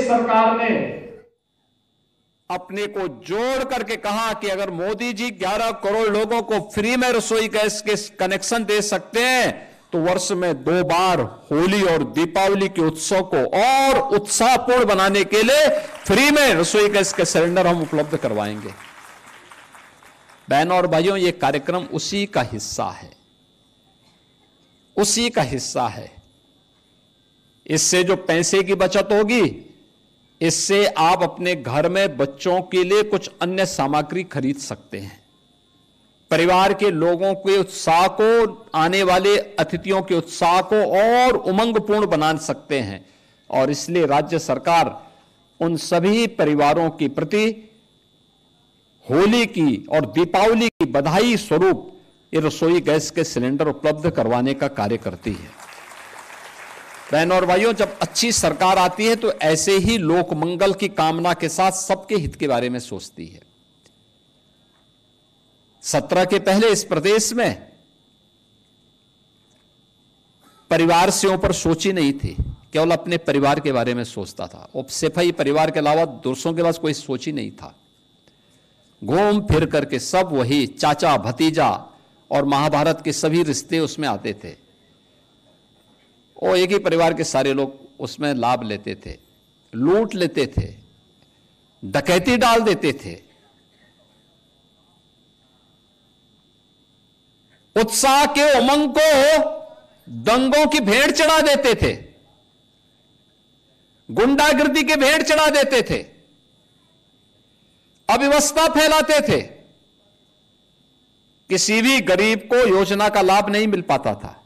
सरकार ने अपने को जोड़ करके कहा कि अगर मोदी जी 11 करोड़ लोगों को फ्री में रसोई गैस के कनेक्शन दे सकते हैं तो वर्ष में 2 बार होली और दीपावली के उत्सव को और उत्साहपूर्ण बनाने के लिए फ्री में रसोई गैस के सिलेंडर हम उपलब्ध करवाएंगे। बहनों और भाइयों, यह कार्यक्रम उसी का हिस्सा है, उसी का हिस्सा है। इससे जो पैसे की बचत होगी, इससे आप अपने घर में बच्चों के लिए कुछ अन्य सामग्री खरीद सकते हैं, परिवार के लोगों के उत्साह को, आने वाले अतिथियों के उत्साह को और उमंगपूर्ण बना सकते हैं। और इसलिए राज्य सरकार उन सभी परिवारों के प्रति होली की और दीपावली की बधाई स्वरूप ये रसोई गैस के सिलेंडर उपलब्ध करवाने का कार्य करती है। बहनों और भाइयों, जब अच्छी सरकार आती है तो ऐसे ही लोक मंगल की कामना के साथ सबके हित के बारे में सोचती है। 17 के पहले इस प्रदेश में परिवार से ऊपर सोची नहीं थी, केवल अपने परिवार के बारे में सोचता था। उपसेफई परिवार के अलावा दूसरों के पास कोई सोच ही नहीं था। घूम फिर करके सब वही चाचा भतीजा और महाभारत के सभी रिश्ते उसमें आते थे। वो एक ही परिवार के सारे लोग उसमें लाभ लेते थे, लूट लेते थे, डकैती डाल देते थे। उत्साह के उमंग को दंगों की भेंट चढ़ा देते थे, गुंडागिर्दी के भेंट चढ़ा देते थे, अव्यवस्था फैलाते थे। किसी भी गरीब को योजना का लाभ नहीं मिल पाता था।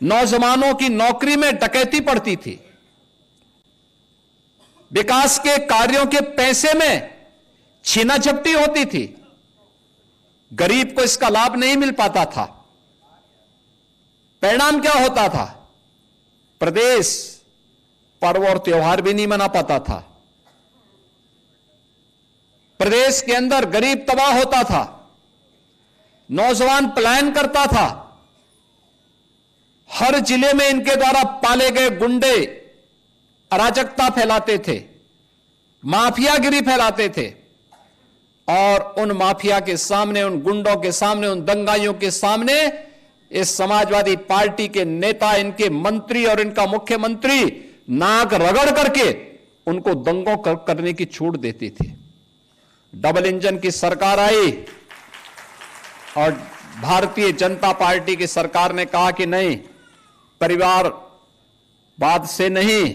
नौजवानों की नौकरी में डकैती पड़ती थी। विकास के कार्यों के पैसे में छीना झपटी होती थी। गरीब को इसका लाभ नहीं मिल पाता था। परिणाम क्या होता था? प्रदेश पर्व और त्योहार भी नहीं मना पाता था। प्रदेश के अंदर गरीब तबाह होता था, नौजवान पलायन करता था। हर जिले में इनके द्वारा पाले गए गुंडे अराजकता फैलाते थे, माफियागिरी फैलाते थे। और उन माफिया के सामने, उन गुंडों के सामने, उन दंगाइयों के सामने इस समाजवादी पार्टी के नेता, इनके मंत्री और इनका मुख्यमंत्री नाक रगड़ करके उनको दंगों करने की छूट देती थी। डबल इंजन की सरकार आई और भारतीय जनता पार्टी की सरकार ने कहा कि नहीं, परिवारवाद से नहीं,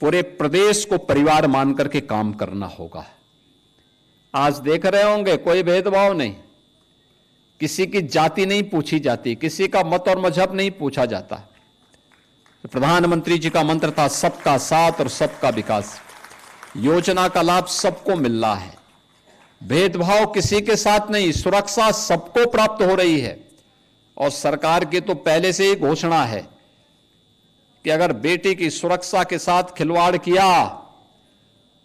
पूरे प्रदेश को परिवार मान करके काम करना होगा। आज देख रहे होंगे कोई भेदभाव नहीं, किसी की जाति नहीं पूछी जाती, किसी का मत और मजहब नहीं पूछा जाता। तो प्रधानमंत्री जी का मंत्र था सबका साथ और सबका विकास। योजना का लाभ सबको मिल रहा है, भेदभाव किसी के साथ नहीं, सुरक्षा सबको प्राप्त हो रही है। और सरकार की तो पहले से ही घोषणा है कि अगर बेटी की सुरक्षा के साथ खिलवाड़ किया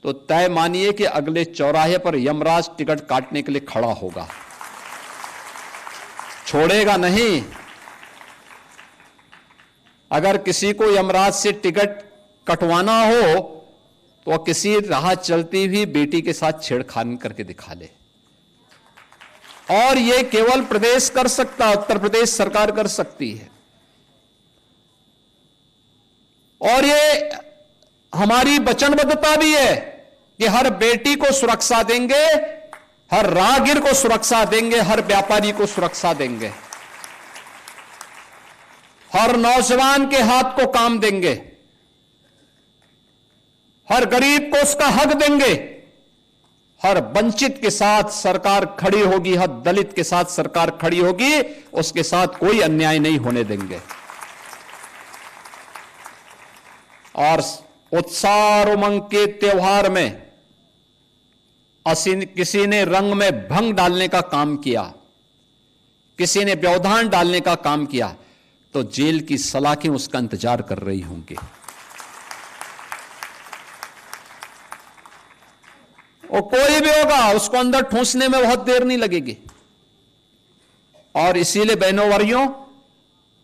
तो तय मानिए कि अगले चौराहे पर यमराज टिकट काटने के लिए खड़ा होगा, छोड़ेगा नहीं। अगर किसी को यमराज से टिकट कटवाना हो तो किसी राह चलती हुई बेटी के साथ छेड़खानी करके दिखा ले। और यह केवल प्रदेश कर सकता, उत्तर प्रदेश सरकार कर सकती है। और ये हमारी वचनबद्धता भी है कि हर बेटी को सुरक्षा देंगे, हर राहगीर को सुरक्षा देंगे, हर व्यापारी को सुरक्षा देंगे, हर नौजवान के हाथ को काम देंगे, हर गरीब को उसका हक देंगे, हर वंचित के साथ सरकार खड़ी होगी, हर दलित के साथ सरकार खड़ी होगी, उसके साथ कोई अन्याय नहीं होने देंगे। और उत्साह और उमंग के त्योहार में किसी ने रंग में भंग डालने का काम किया, किसी ने व्यवधान डालने का काम किया, तो जेल की सलाखें उसका इंतजार कर रही होंगी। और कोई भी होगा उसको अंदर ठूंसने में बहुत देर नहीं लगेगी। और इसीलिए बहनों भाइयों,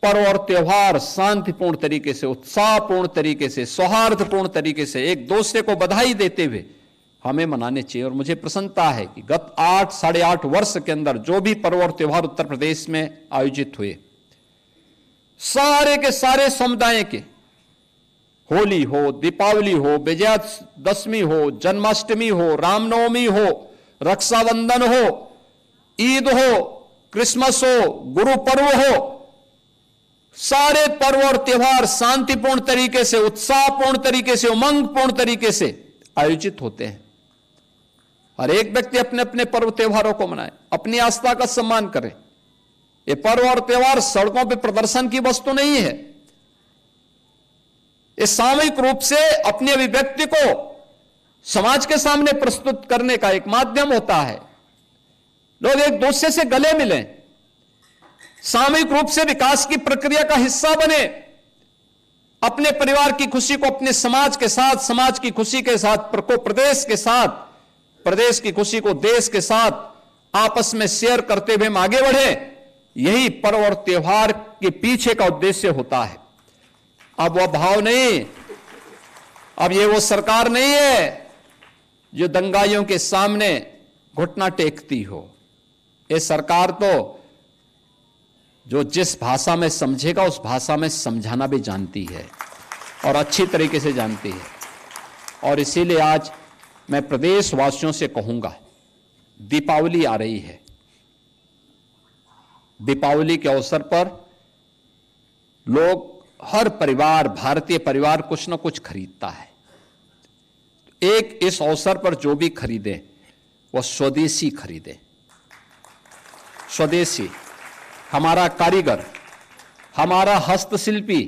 पर्व और त्योहार शांतिपूर्ण तरीके से, उत्साहपूर्ण तरीके से, सौहार्दपूर्ण तरीके से एक दूसरे को बधाई देते हुए हमें मनाने चाहिए। और मुझे प्रसन्नता है कि गत 8-8.5 वर्ष के अंदर जो भी पर्व और त्योहार उत्तर प्रदेश में आयोजित हुए, सारे के सारे समुदाय के, होली हो, दीपावली हो, विजयादशमी हो, जन्माष्टमी हो, रामनवमी हो, रक्षाबंधन हो, ईद हो, क्रिसमस हो, गुरु पर्व हो, सारे पर्व और त्योहार शांतिपूर्ण तरीके से, उत्साहपूर्ण तरीके से, उमंगपूर्ण तरीके से आयोजित होते हैं। हर एक व्यक्ति अपने अपने पर्व त्योहारों को मनाए, अपनी आस्था का सम्मान करे। ये पर्व और त्योहार सड़कों पर प्रदर्शन की वस्तु नहीं है। ये सामूहिक रूप से अपनी अभिव्यक्ति को समाज के सामने प्रस्तुत करने का एक माध्यम होता है। लोग एक दूसरे से गले मिलें, सामूहिक रूप से विकास की प्रक्रिया का हिस्सा बने, अपने परिवार की खुशी को अपने समाज के साथ, समाज की खुशी के साथ प्रदेश के साथ, प्रदेश की खुशी को देश के साथ आपस में शेयर करते हुए हम आगे बढ़े। यही पर्व और त्योहार के पीछे का उद्देश्य होता है। अब वह भाव नहीं, अब ये वो सरकार नहीं है जो दंगाइयों के सामने घुटना टेकती हो। ये सरकार तो जो जिस भाषा में समझेगा उस भाषा में समझाना भी जानती है और अच्छी तरीके से जानती है। और इसीलिए आज मैं प्रदेशवासियों से कहूंगा, दीपावली आ रही है। दीपावली के अवसर पर लोग, हर परिवार, भारतीय परिवार कुछ ना कुछ खरीदता है। एक इस अवसर पर जो भी खरीदे वह स्वदेशी खरीदे। स्वदेशी, हमारा कारीगर, हमारा हस्तशिल्पी,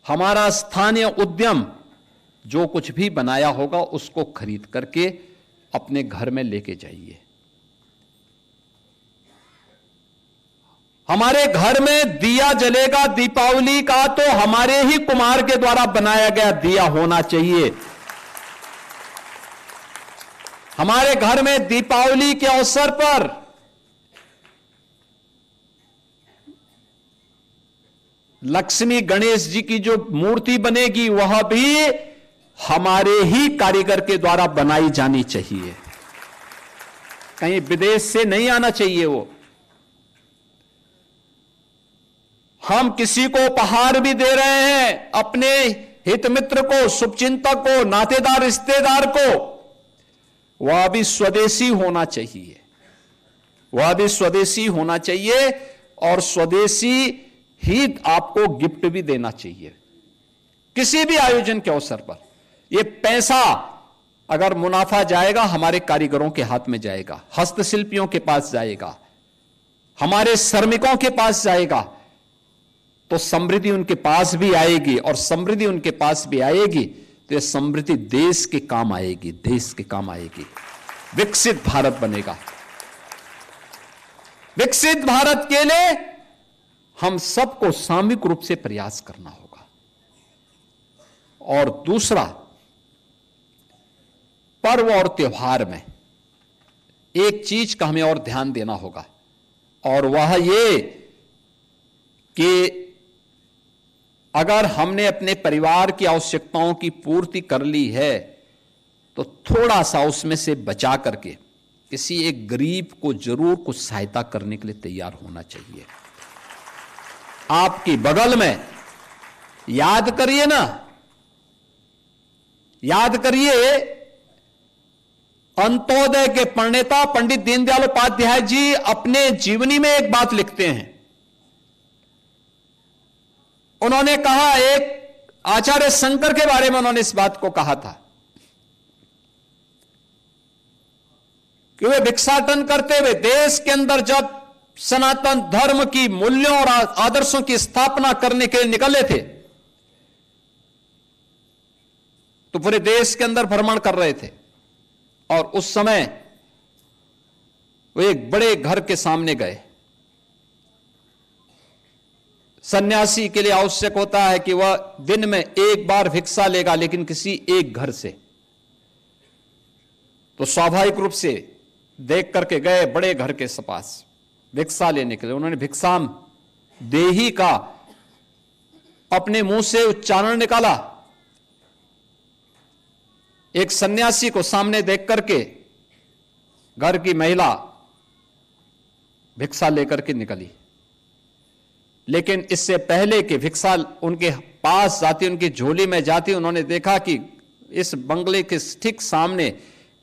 हमारा स्थानीय उद्यम जो कुछ भी बनाया होगा उसको खरीद करके अपने घर में लेके जाइए। हमारे घर में दिया जलेगा दीपावली का तो हमारे ही कुम्हार के द्वारा बनाया गया दिया होना चाहिए। हमारे घर में दीपावली के अवसर पर लक्ष्मी गणेश जी की जो मूर्ति बनेगी वह भी हमारे ही कारीगर के द्वारा बनाई जानी चाहिए, कहीं विदेश से नहीं आना चाहिए। वो हम किसी को उपहार भी दे रहे हैं, अपने हित मित्र को, शुभचिंतक को, नातेदार, रिश्तेदार को, वह भी स्वदेशी होना चाहिए, वह भी स्वदेशी होना चाहिए। और स्वदेशी ही आपको गिफ्ट भी देना चाहिए किसी भी आयोजन के अवसर पर। यह पैसा अगर मुनाफा जाएगा हमारे कारीगरों के हाथ में जाएगा, हस्तशिल्पियों के पास जाएगा, हमारे श्रमिकों के पास जाएगा, तो समृद्धि उनके पास भी आएगी। और समृद्धि उनके पास भी आएगी तो यह समृद्धि देश के काम आएगी, देश के काम आएगी। विकसित भारत बनेगा। विकसित भारत के लिए हम सबको सामूहिक रूप से प्रयास करना होगा। और दूसरा, पर्व और त्योहार में एक चीज का हमें और ध्यान देना होगा, और वह ये कि अगर हमने अपने परिवार की आवश्यकताओं की पूर्ति कर ली है तो थोड़ा सा उसमें से बचा करके किसी एक गरीब को जरूर कुछ सहायता करने के लिए तैयार होना चाहिए। आपकी बगल में, याद करिए ना, याद करिए, अंत्योदय के प्रणेता पंडित दीनदयाल उपाध्याय जी अपने जीवनी में एक बात लिखते हैं। उन्होंने कहा, एक आचार्य शंकर के बारे में उन्होंने इस बात को कहा था कि वे भिक्षाटन करते हुए देश के अंदर जब सनातन धर्म की मूल्यों और आदर्शों की स्थापना करने के लिए निकले थे तो पूरे देश के अंदर भ्रमण कर रहे थे। और उस समय वे एक बड़े घर के सामने गए। सन्यासी के लिए आवश्यक होता है कि वह दिन में एक बार भिक्षा लेगा, लेकिन किसी एक घर से। तो स्वाभाविक रूप से देख करके गए बड़े घर के पास भिक्षा लेने के लिए। उन्होंने भिक्षाम देही का अपने मुंह से उच्चारण निकाला। एक सन्यासी को सामने देख करके घर की महिला भिक्षा लेकर के निकली, लेकिन इससे पहले कि भिक्षा उनके पास जाती, उनकी झोली में जाती, उन्होंने देखा कि इस बंगले के ठीक सामने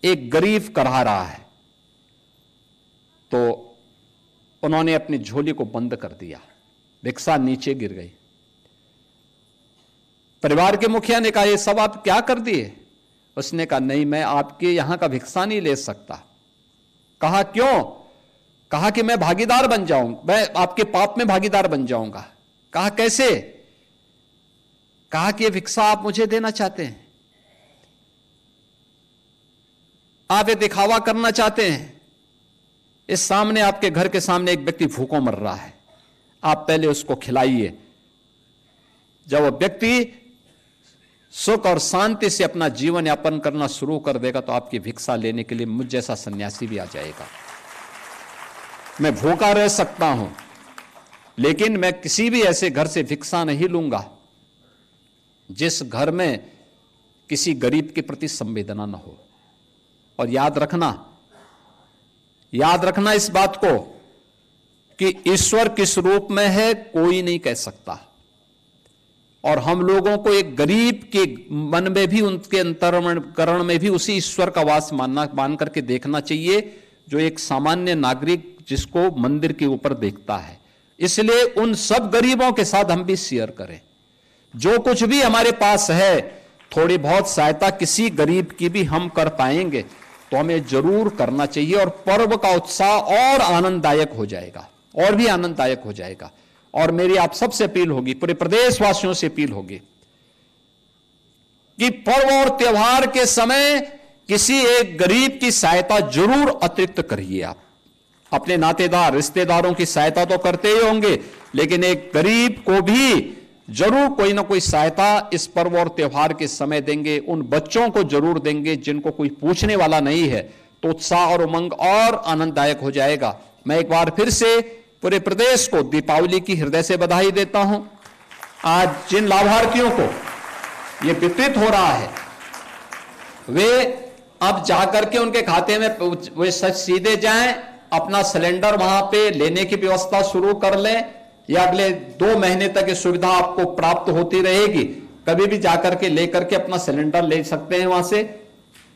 एक गरीब करहा रहा है। तो उन्होंने अपनी झोली को बंद कर दिया, भिक्षा नीचे गिर गई। परिवार के मुखिया ने कहा, ये सब आप क्या कर दिए? उसने कहा, नहीं, मैं आपके यहां का भिक्षा नहीं ले सकता। कहा, क्यों? कहा कि मैं भागीदार बन जाऊं, मैं आपके पाप में भागीदार बन जाऊंगा। कहा, कैसे? कहा कि ये भिक्षा आप मुझे देना चाहते हैं, आप ये दिखावा करना चाहते हैं। इस सामने आपके घर के सामने एक व्यक्ति भूखों मर रहा है, आप पहले उसको खिलाइए। जब वो व्यक्ति सुख और शांति से अपना जीवन यापन करना शुरू कर देगा तो आपकी भिक्षा लेने के लिए मुझ जैसा सन्यासी भी आ जाएगा। मैं भूखा रह सकता हूं, लेकिन मैं किसी भी ऐसे घर से भिक्षा नहीं लूंगा जिस घर में किसी गरीब के प्रति संवेदना न हो। और याद रखना इस बात को कि ईश्वर किस रूप में है कोई नहीं कह सकता। और हम लोगों को एक गरीब के मन में भी, उनके अंतःकरण में भी उसी ईश्वर का वास मान करके देखना चाहिए जो एक सामान्य नागरिक जिसको मंदिर के ऊपर देखता है। इसलिए उन सब गरीबों के साथ हम भी शेयर करें। जो कुछ भी हमारे पास है, थोड़ी बहुत सहायता किसी गरीब की भी हम कर पाएंगे तो हमें जरूर करना चाहिए। और पर्व का उत्साह और आनंददायक हो जाएगा, और भी आनंददायक हो जाएगा। और मेरी आप सबसे अपील होगी, पूरे प्रदेशवासियों से अपील होगी कि पर्व और त्योहार के समय किसी एक गरीब की सहायता जरूर अतिरिक्त करिए। आप अपने नातेदार रिश्तेदारों की सहायता तो करते ही होंगे, लेकिन एक गरीब को भी जरूर कोई ना कोई सहायता इस पर्व और त्योहार के समय देंगे। उन बच्चों को जरूर देंगे जिनको कोई पूछने वाला नहीं है, तो उत्साह और उमंग और आनंददायक हो जाएगा। मैं एक बार फिर से पूरे प्रदेश को दीपावली की हृदय से बधाई देता हूं। आज जिन लाभार्थियों को यह वितरित हो रहा है, वे अब जाकर के उनके खाते में वे सच सीधे जाएं, अपना सिलेंडर वहां पे लेने की व्यवस्था शुरू कर लें, या अगले 2 महीने तक ये सुविधा आपको प्राप्त होती रहेगी। कभी भी जाकर के लेकर के अपना सिलेंडर ले सकते हैं वहां से,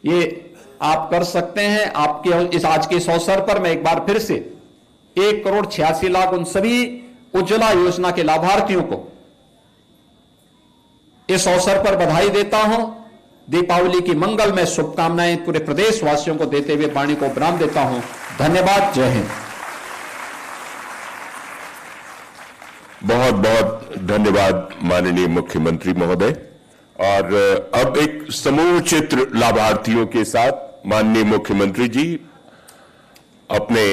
ये आप कर सकते हैं। आपके आज के इस अवसर पर मैं एक बार फिर से 1,86,00,000 उन सभी उज्ज्वला योजना के लाभार्थियों को इस अवसर पर बधाई देता हूं। दीपावली की मंगलमय शुभकामनाएं पूरे प्रदेशवासियों को देते हुए वाणी को विराम देता हूं। धन्यवाद। जय हिंद। बहुत बहुत धन्यवाद माननीय मुख्यमंत्री महोदय। और अब एक समूह चित्र लाभार्थियों के साथ माननीय मुख्यमंत्री जी अपने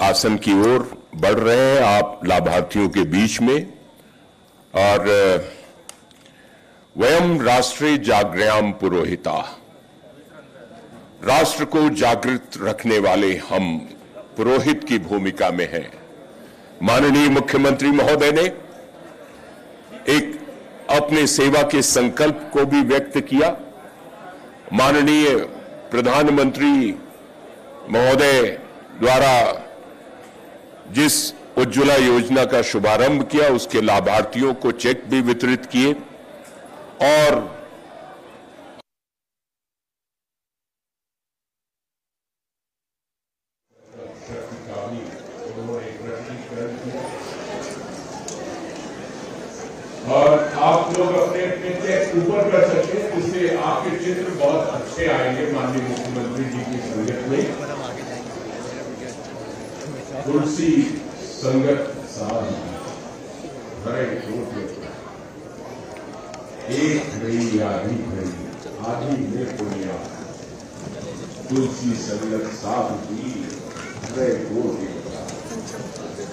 आसन की ओर बढ़ रहे हैं, आप लाभार्थियों के बीच में। और वयम राष्ट्रे जागृयाम पुरोहिता, राष्ट्र को जागृत रखने वाले हम पुरोहित की भूमिका में हैं। माननीय मुख्यमंत्री महोदय ने एक अपने सेवा के संकल्प को भी व्यक्त किया। माननीय प्रधानमंत्री महोदय द्वारा जिस उज्ज्वला योजना का शुभारंभ किया, उसके लाभार्थियों को चेक भी वितरित किए। और आप लोग अपने अपने चेक ऊपर कर सकते हैं, इससे आपके चित्र बहुत अच्छे आएंगे माननीय मुख्यमंत्री जी की संगत में। तुलसी संगत साधु एक घड़ी आधी घड़ी आधी में पुण्या, तुलसी संगत साधु की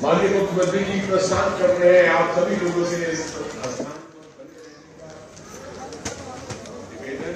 माननीय मुख्यमंत्री जी प्रस्थान कर रहे हैं। आप सभी लोगों से स्थान पर निवेदन